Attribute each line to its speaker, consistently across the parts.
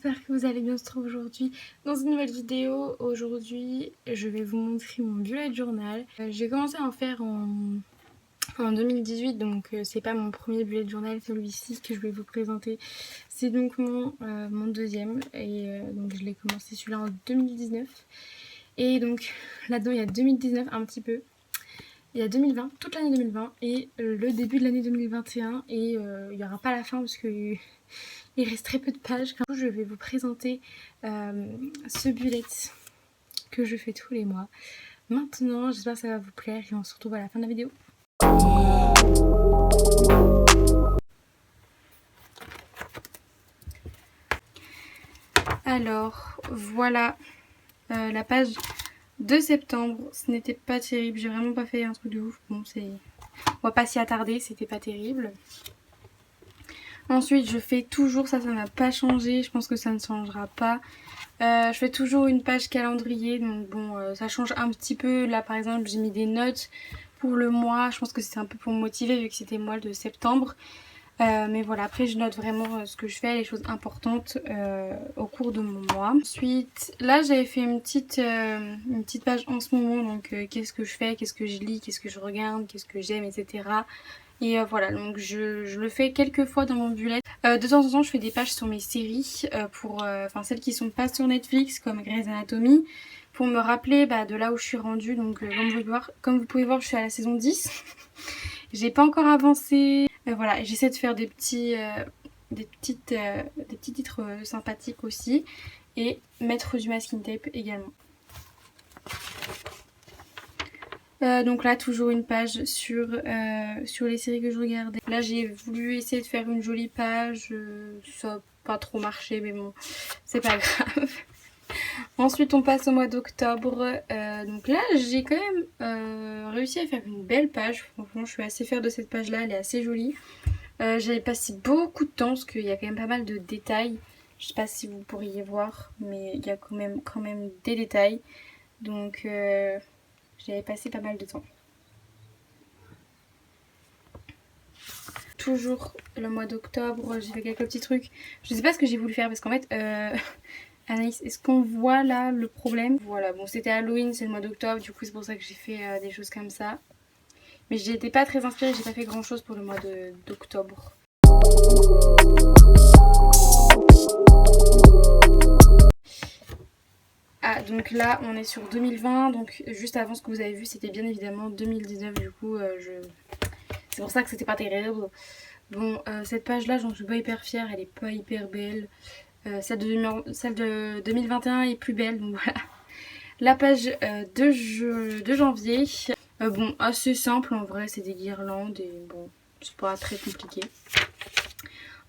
Speaker 1: j'espère que vous allez bien. On se retrouve aujourd'hui dans une nouvelle vidéo. Aujourd'hui, je vais vous montrer mon bullet journal. J'ai commencé à en faire en 2018, donc c'est pas mon premier bullet journal, celui-ci que je vais vous présenter. C'est donc mon deuxième, et donc je l'ai commencé celui-là en 2019. Et donc là-dedans, il y a 2019 un petit peu. Il y a 2020, toute l'année 2020 et le début de l'année 2021 et il n'y aura pas la fin parce que il reste très peu de pages. Je vais vous présenter ce bullet que je fais tous les mois. Maintenant, j'espère que ça va vous plaire et on se retrouve à la fin de la vidéo. Alors, voilà la page de septembre. Ce n'était pas terrible, j'ai vraiment pas fait un truc de ouf. Bon, on va pas s'y attarder, c'était pas terrible. Ensuite, je fais toujours, ça n'a pas changé, je pense que ça ne changera pas. Je fais toujours une page calendrier, donc bon, ça change un petit peu. Là, par exemple, j'ai mis des notes pour le mois. Je pense que c'était un peu pour me motiver vu que c'était le mois de septembre. Mais voilà, après, je note vraiment ce que je fais, les choses importantes au cours de mon mois. Ensuite, là, j'avais fait une petite page en ce moment, donc qu'est-ce que je fais, qu'est-ce que je lis, qu'est-ce que je regarde, qu'est-ce que j'aime, etc. Et voilà, donc je le fais quelques fois dans mon bullet. De temps en temps, je fais des pages sur mes séries, pour celles qui sont pas sur Netflix, comme Grey's Anatomy, pour me rappeler de là où je suis rendue. Donc comme vous pouvez voir, je suis à la saison 10. J'ai pas encore avancé. Voilà, j'essaie de faire des petits titres sympathiques aussi. Et mettre du masking tape également. Donc là, toujours une page sur les séries que je regardais. Là, j'ai voulu essayer de faire une jolie page. Ça n'a pas trop marché, mais bon, c'est pas grave. Ensuite, on passe au mois d'octobre. Donc là, j'ai quand même réussi à faire une belle page. Franchement, je suis assez fière de cette page-là. Elle est assez jolie. J'ai passé beaucoup de temps parce qu'il y a quand même pas mal de détails. Je sais pas si vous pourriez voir, mais il y a quand même des détails. Donc... j'avais passé pas mal de temps. Toujours le mois d'octobre, j'ai fait quelques petits trucs. Je sais pas ce que j'ai voulu faire parce qu'en fait, Anaïs, est-ce qu'on voit là le problème? Voilà, bon c'était Halloween, c'est le mois d'octobre, du coup c'est pour ça que j'ai fait des choses comme ça. Mais j'étais pas très inspirée, j'ai pas fait grand chose pour le mois d'octobre. Ah, donc là on est sur 2020, donc juste avant ce que vous avez vu c'était bien évidemment 2019, du coup c'est pour ça que c'était pas terrible. Bon, cette page là j'en suis pas hyper fière, elle est pas hyper belle. Celle de 2021 est plus belle, donc voilà. La page de janvier, bon assez simple en vrai, c'est des guirlandes et bon c'est pas très compliqué.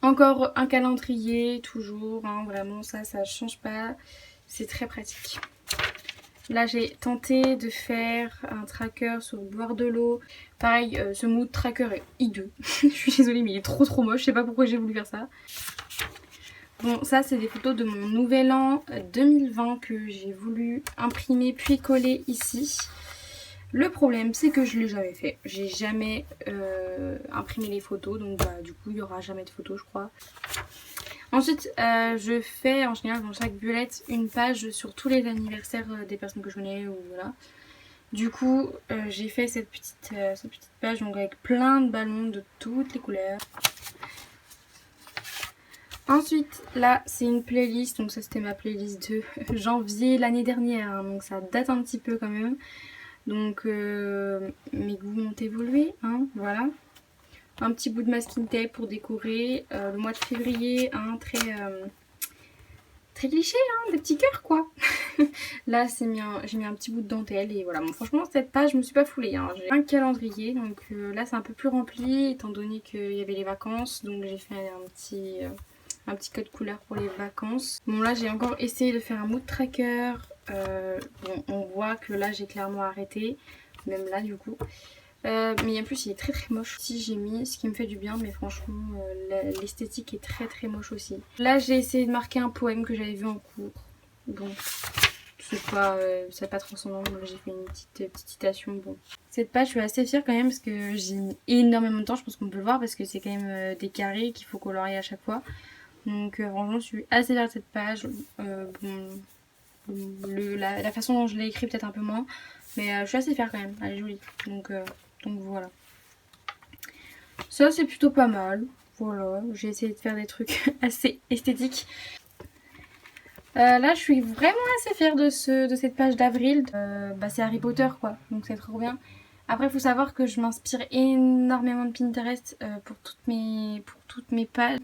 Speaker 1: Encore un calendrier, toujours, hein, vraiment ça change pas, c'est très pratique. Là j'ai tenté de faire un tracker sur boire de l'eau. Pareil, ce mood tracker est hideux. Je suis désolée mais il est trop moche, je sais pas pourquoi j'ai voulu faire ça. Bon, ça c'est des photos de mon nouvel an 2020 que j'ai voulu imprimer puis coller ici. Le problème c'est que je l'ai jamais fait. J'ai jamais imprimé les photos, donc du coup il n'y aura jamais de photos je crois. Ensuite, je fais en général dans chaque bullet une page sur tous les anniversaires des personnes que je connais ou voilà. Du coup, j'ai fait cette petite page donc avec plein de ballons de toutes les couleurs. Ensuite, là, c'est une playlist, donc ça c'était ma playlist de janvier l'année dernière, hein, donc ça date un petit peu quand même. Donc mes goûts ont évolué, hein, voilà. Un petit bout de masking tape pour décorer. Le mois de février, hein, très cliché, hein, des petits cœurs quoi. Là j'ai mis un petit bout de dentelle et voilà. Bon, franchement cette page je me suis pas foulée, hein. J'ai un calendrier, donc là c'est un peu plus rempli étant donné qu'il y avait les vacances, donc j'ai fait un petit code couleur pour les vacances. Bon là j'ai encore essayé de faire un mood tracker. Bon on voit que là j'ai clairement arrêté, même là du coup. Mais en plus il est très moche. Si j'ai mis ce qui me fait du bien, mais franchement l'esthétique est très moche aussi. Là j'ai essayé de marquer un poème que j'avais vu en cours. Bon c'est pas transcendant, j'ai fait une petite citation. Bon, cette page je suis assez fière quand même parce que j'ai mis énormément de temps, je pense qu'on peut le voir parce que c'est quand même des carrés qu'il faut colorier à chaque fois. Donc franchement je suis assez fière de cette page. La façon dont je l'ai écrit peut-être un peu moins. Mais je suis assez fière quand même, elle est jolie. Donc voilà. Ça c'est plutôt pas mal. Voilà, j'ai essayé de faire des trucs assez esthétiques. Là je suis vraiment assez fière de cette page d'avril. C'est Harry Potter quoi, donc c'est trop bien. Après il faut savoir que je m'inspire énormément de Pinterest pour toutes mes pages.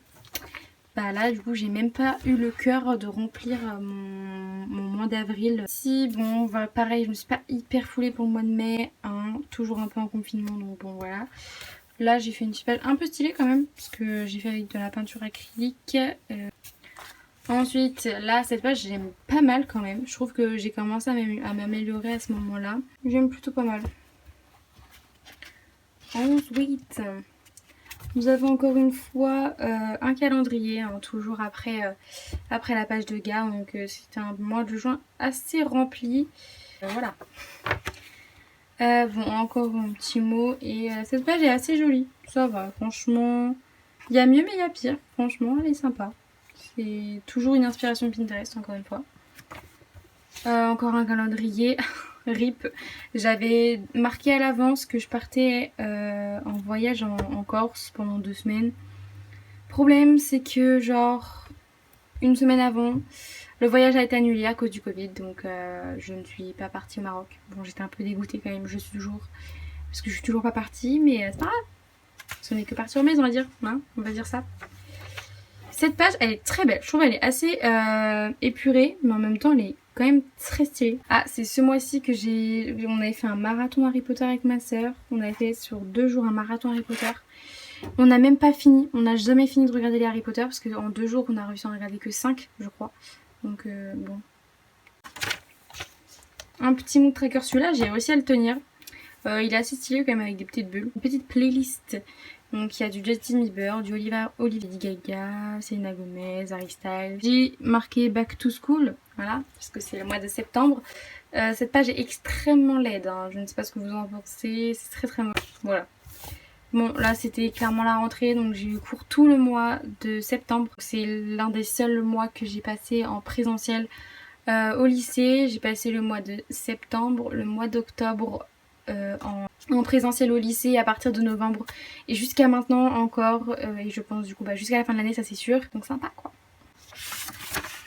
Speaker 1: Bah là du coup j'ai même pas eu le cœur de remplir mon mois d'avril. Si bon voilà, pareil je me suis pas hyper foulée pour le mois de mai, hein, toujours un peu en confinement donc bon voilà. Là j'ai fait une petite page un peu stylée quand même parce que j'ai fait avec de la peinture acrylique. Ensuite là cette page j'aime pas mal quand même. Je trouve que j'ai commencé à m'améliorer à ce moment là. J'aime plutôt pas mal. Ensuite nous avons encore une fois un calendrier, hein, toujours après la page de gare. Donc c'était un mois de juin assez rempli. Voilà. Bon, encore un petit mot. Et cette page est assez jolie. Ça va, franchement. Il y a mieux mais il y a pire. Franchement, elle est sympa. C'est toujours une inspiration de Pinterest, encore une fois. Encore un calendrier. RIP. J'avais marqué à l'avance que je partais en voyage en Corse pendant 2 semaines. Problème, c'est que genre une semaine avant, le voyage a été annulé à cause du Covid, donc je ne suis pas partie au Maroc. Bon, j'étais un peu dégoûtée quand même, je suis toujours, parce que je suis toujours pas partie, mais c'est pas grave. Ce n'est que partie remise, on va dire, hein, on va dire ça. Cette page, elle est très belle. Je trouve qu'elle est assez épurée, mais en même temps, elle est quand même très stylée. Ah, c'est ce mois-ci que on avait fait un marathon Harry Potter avec ma soeur. On avait fait sur 2 jours un marathon Harry Potter. On n'a même pas fini, on n'a jamais fini de regarder les Harry Potter parce qu'en 2 jours on a réussi à en regarder que 5 je crois. Donc bon. Un petit mood tracker, celui-là j'ai réussi à le tenir. Il est assez stylé quand même avec des petites bulles. Une petite playlist. Donc il y a du Justin Bieber, du Olivia Gaga, Selena Gomez, Harry Styles. J'ai marqué Back to School, voilà, parce que c'est le mois de septembre. Cette page est extrêmement laide, hein. Je ne sais pas ce que vous en pensez, c'est très très moche. Voilà. Bon là c'était clairement la rentrée donc j'ai eu cours tout le mois de septembre. C'est l'un des seuls mois que j'ai passé en présentiel au lycée. J'ai passé le mois de septembre, le mois d'octobre en présentiel au lycée à partir de novembre et jusqu'à maintenant encore et je pense du coup jusqu'à la fin de l'année ça c'est sûr. Donc sympa quoi.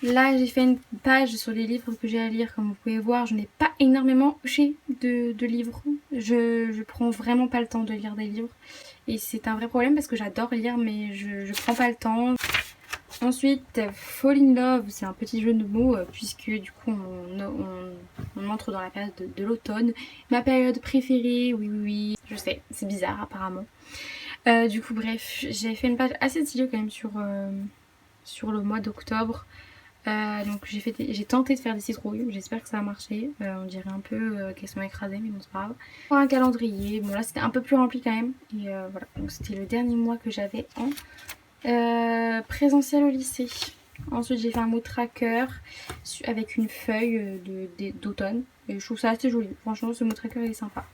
Speaker 1: Là j'ai fait une page sur les livres que j'ai à lire, comme vous pouvez voir je n'ai pas énormément touché de livres. Je prends vraiment pas le temps de lire des livres et c'est un vrai problème parce que j'adore lire mais je prends pas le temps. Ensuite Fall in Love, c'est un petit jeu de mots puisque du coup on entre dans la période de l'automne. Ma période préférée, oui, je sais, c'est bizarre apparemment. Du coup bref, j'ai fait une page assez stylée quand même sur le mois d'octobre. Donc j'ai tenté de faire des citrouilles, j'espère que ça a marché. On dirait un peu qu'elles sont écrasées mais bon c'est pas grave. Pour un calendrier, bon là c'était un peu plus rempli quand même. Et voilà, donc c'était le dernier mois que j'avais en présentiel au lycée. Ensuite j'ai fait un mot tracker avec une feuille d'automne. Et je trouve ça assez joli, franchement ce mot tracker il est sympa.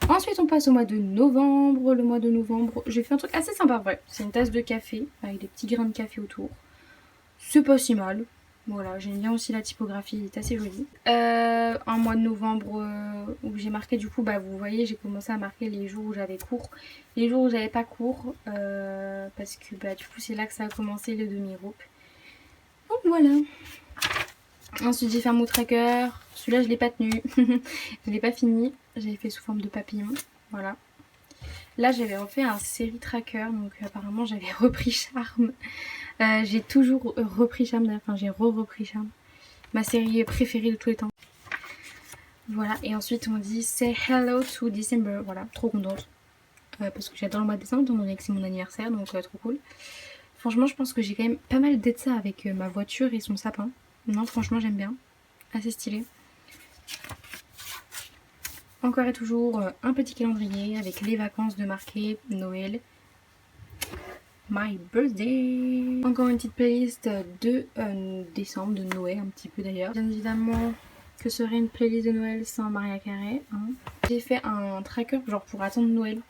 Speaker 1: Ensuite on passe au mois de novembre. Le mois de novembre j'ai fait un truc assez sympa, ouais. C'est une tasse de café avec des petits grains de café autour. C'est pas si mal. Voilà, j'aime bien aussi la typographie, elle est assez jolie. Un mois de novembre où j'ai marqué du coup, vous voyez, j'ai commencé à marquer les jours où j'avais cours. Les jours où j'avais pas cours, parce que du coup c'est là que ça a commencé le demi-groupe. Donc voilà. Ensuite j'ai fait un mot tracker. Celui-là je l'ai pas tenu. Je l'ai pas fini. J'avais fait sous forme de papillon. Voilà. Là j'avais refait un série tracker, donc apparemment j'avais repris Charme. J'ai toujours repris Charme, enfin j'ai repris Charme. Ma série préférée de tous les temps. Voilà, et ensuite on dit Say Hello to December. Voilà, trop contente. Parce que j'adore le mois de décembre, étant donné que c'est mon anniversaire, donc trop cool. Franchement je pense que j'ai quand même pas mal d'être ça avec ma voiture et son sapin. Non franchement j'aime bien. Assez stylé. Encore et toujours un petit calendrier avec les vacances de marqué Noël. My birthday. Encore une petite playlist de décembre, de Noël un petit peu d'ailleurs. Bien évidemment, que serait une playlist de Noël sans Maria Carey, hein. J'ai fait un tracker genre pour attendre Noël.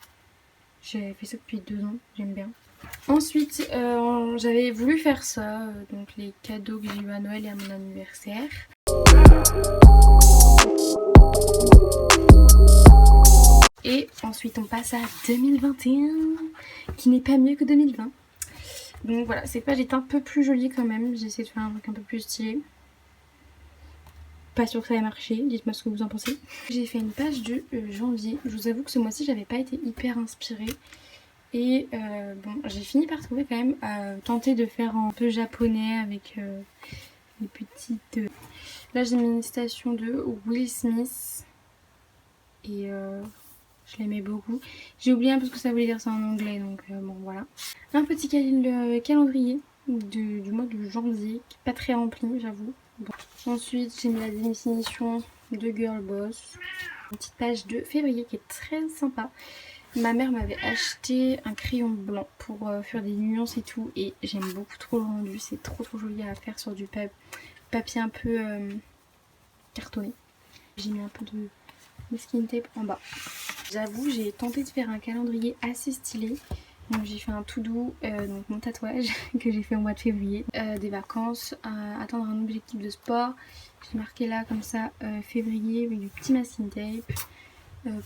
Speaker 1: J'ai fait ça depuis 2 ans, j'aime bien. Ensuite, j'avais voulu faire ça, donc les cadeaux que j'ai eu à Noël et à mon anniversaire. Et ensuite on passe à 2021, qui n'est pas mieux que 2020. Donc voilà, cette page est un peu plus jolie quand même, j'ai essayé de faire un truc un peu plus stylé. Pas sûr que ça ait marché, dites-moi ce que vous en pensez. J'ai fait une page de janvier, je vous avoue que ce mois-ci j'avais pas été hyper inspirée. Et bon, j'ai fini par trouver quand même, tenter de faire un peu japonais avec les petites... Là j'ai mis une citation de Will Smith et je l'aimais beaucoup. J'ai oublié un peu ce que ça voulait dire ça en anglais, donc bon voilà. Un petit calendrier du mois de janvier qui est pas très rempli, j'avoue. Bon. Ensuite j'ai mis la définition de Girl Boss. Une petite page de février qui est très sympa. Ma mère m'avait acheté un crayon blanc pour faire des nuances et tout, et j'aime beaucoup trop le rendu, c'est trop joli à faire sur du papier un peu cartonné. J'ai mis un peu de masking tape en bas. J'avoue, j'ai tenté de faire un calendrier assez stylé. Donc j'ai fait un tout doux, donc mon tatouage que j'ai fait au mois de février, des vacances, atteindre un objectif de sport. J'ai marqué là comme ça février avec du petit masking tape.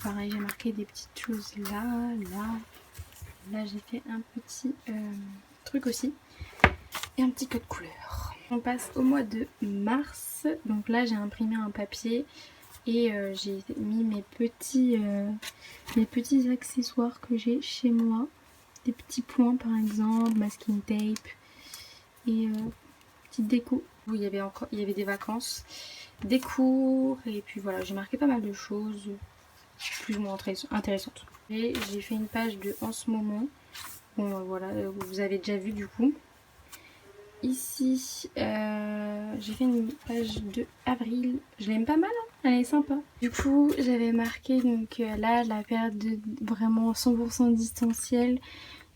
Speaker 1: Pareil, j'ai marqué des petites choses là j'ai fait un petit truc aussi et un petit code couleur. On passe au mois de mars, donc là j'ai imprimé un papier et j'ai mis mes petits accessoires que j'ai chez moi, des petits points par exemple, masking tape et petite déco. Il y avait des vacances, des cours et puis voilà, j'ai marqué pas mal de choses plus ou moins intéressante. Et j'ai fait une page de en ce moment. Bon voilà, vous avez déjà vu du coup. Ici, j'ai fait une page de avril. Je l'aime pas mal, hein, elle est sympa. Du coup, j'avais marqué donc là la période de vraiment 100% distanciel.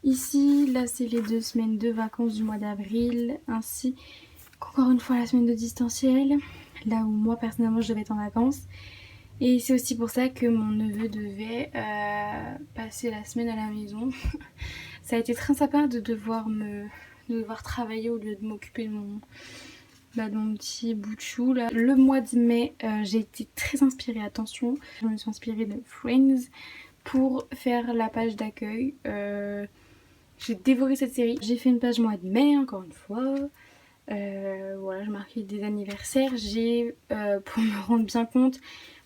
Speaker 1: Ici, là c'est les 2 semaines de vacances du mois d'avril. Ainsi qu'encore une fois la semaine de distanciel. Là où moi personnellement je devais être en vacances. Et c'est aussi pour ça que mon neveu devait passer la semaine à la maison. Ça a été très sympa de devoir travailler au lieu de m'occuper de mon petit bout de chou là. Le mois de mai, j'ai été très inspirée, attention. Je me suis inspirée de Friends pour faire la page d'accueil. J'ai dévoré cette série. J'ai fait une page mois de mai encore une fois. Voilà, j'ai marqué des anniversaires. J'ai, pour me rendre bien compte,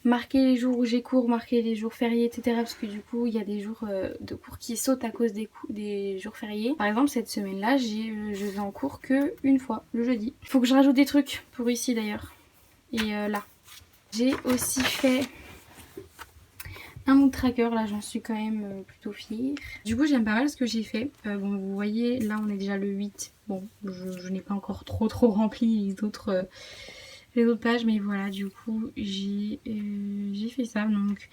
Speaker 1: marqué les jours où j'ai cours, marqué les jours fériés, etc. Parce que du coup, il y a des jours de cours qui sautent à cause des jours fériés. Par exemple, cette semaine-là, je vais en cours que une fois, le jeudi. Il faut que je rajoute des trucs pour ici d'ailleurs. Et là. J'ai aussi fait un mood tracker, là j'en suis quand même plutôt fière. Du coup j'aime pas mal ce que j'ai fait. Bon vous voyez là on est déjà le 8. Bon je n'ai pas encore trop rempli les autres pages, mais voilà du coup j'ai fait ça. Donc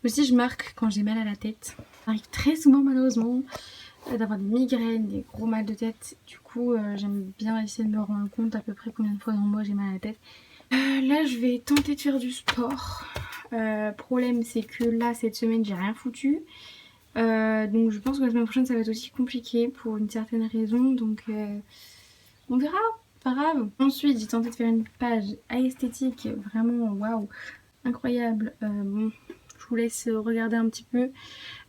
Speaker 1: aussi je marque quand j'ai mal à la tête. Ça arrive très souvent malheureusement d'avoir des migraines, des gros mal de tête. Du coup j'aime bien essayer de me rendre compte à peu près combien de fois dans le mois j'ai mal à la tête. Là je vais tenter de faire du sport. Problème c'est que là cette semaine j'ai rien foutu. Donc je pense que la semaine prochaine ça va être aussi compliqué pour une certaine raison. Donc on verra, pas grave. Ensuite j'ai tenté de faire une page esthétique vraiment waouh, incroyable. Bon, je vous laisse regarder un petit peu.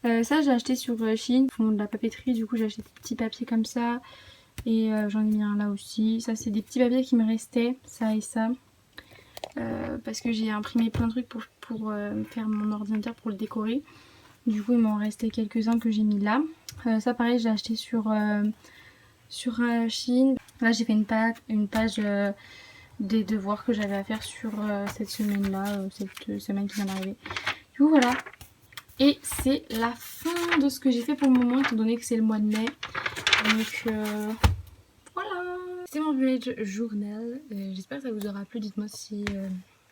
Speaker 1: Ça j'ai acheté sur Shein, ils font de la papeterie, du coup j'ai acheté des petits papiers comme ça. Et j'en ai mis un là aussi. Ça c'est des petits papiers qui me restaient, ça et ça. Parce que j'ai imprimé plein de trucs pour faire mon ordinateur pour le décorer. Du coup il m'en restait quelques-uns que j'ai mis là. Ça pareil j'ai acheté sur Shein. Là j'ai fait une page des devoirs que j'avais à faire sur cette semaine là, cette semaine qui vient d'arriver. Du coup voilà. Et c'est la fin de ce que j'ai fait pour le moment étant donné que c'est le mois de mai. Donc voilà. C'était mon bullet journal. J'espère que ça vous aura plu. Dites-moi si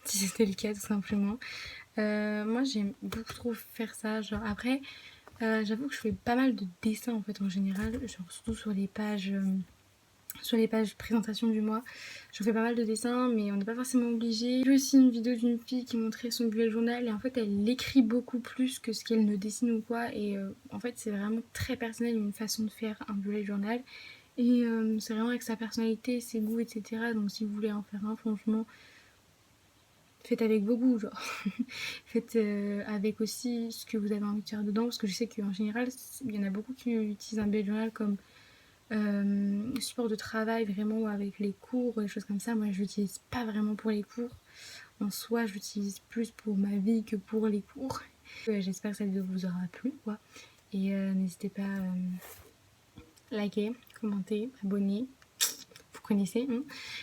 Speaker 1: c'était le cas tout simplement. Moi j'aime beaucoup trop faire ça. Genre après j'avoue que je fais pas mal de dessins en fait en général. Genre surtout sur les pages sur les pages présentation du mois. Je fais pas mal de dessins mais on n'est pas forcément obligé. J'ai vu aussi une vidéo d'une fille qui montrait son bullet journal et en fait elle écrit beaucoup plus que ce qu'elle ne dessine ou quoi et en fait c'est vraiment très personnel une façon de faire un bullet journal et c'est vraiment avec sa personnalité, ses goûts etc. Donc si vous voulez en faire un franchement faites avec vos goûts genre. Faites avec aussi ce que vous avez envie de faire dedans parce que je sais qu'en général il y en a beaucoup qui utilisent un bullet journal comme support de travail vraiment avec les cours, des choses comme ça. Moi je l'utilise pas vraiment pour les cours. En soi je l'utilise plus pour ma vie que pour les cours. J'espère que cette vidéo vous aura plu quoi. Et n'hésitez pas à liker, commenter, abonner. Vous connaissez.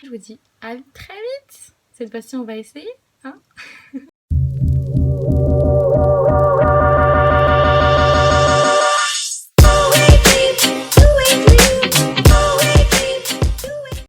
Speaker 1: Je vous dis à très vite. Cette fois-ci on va essayer.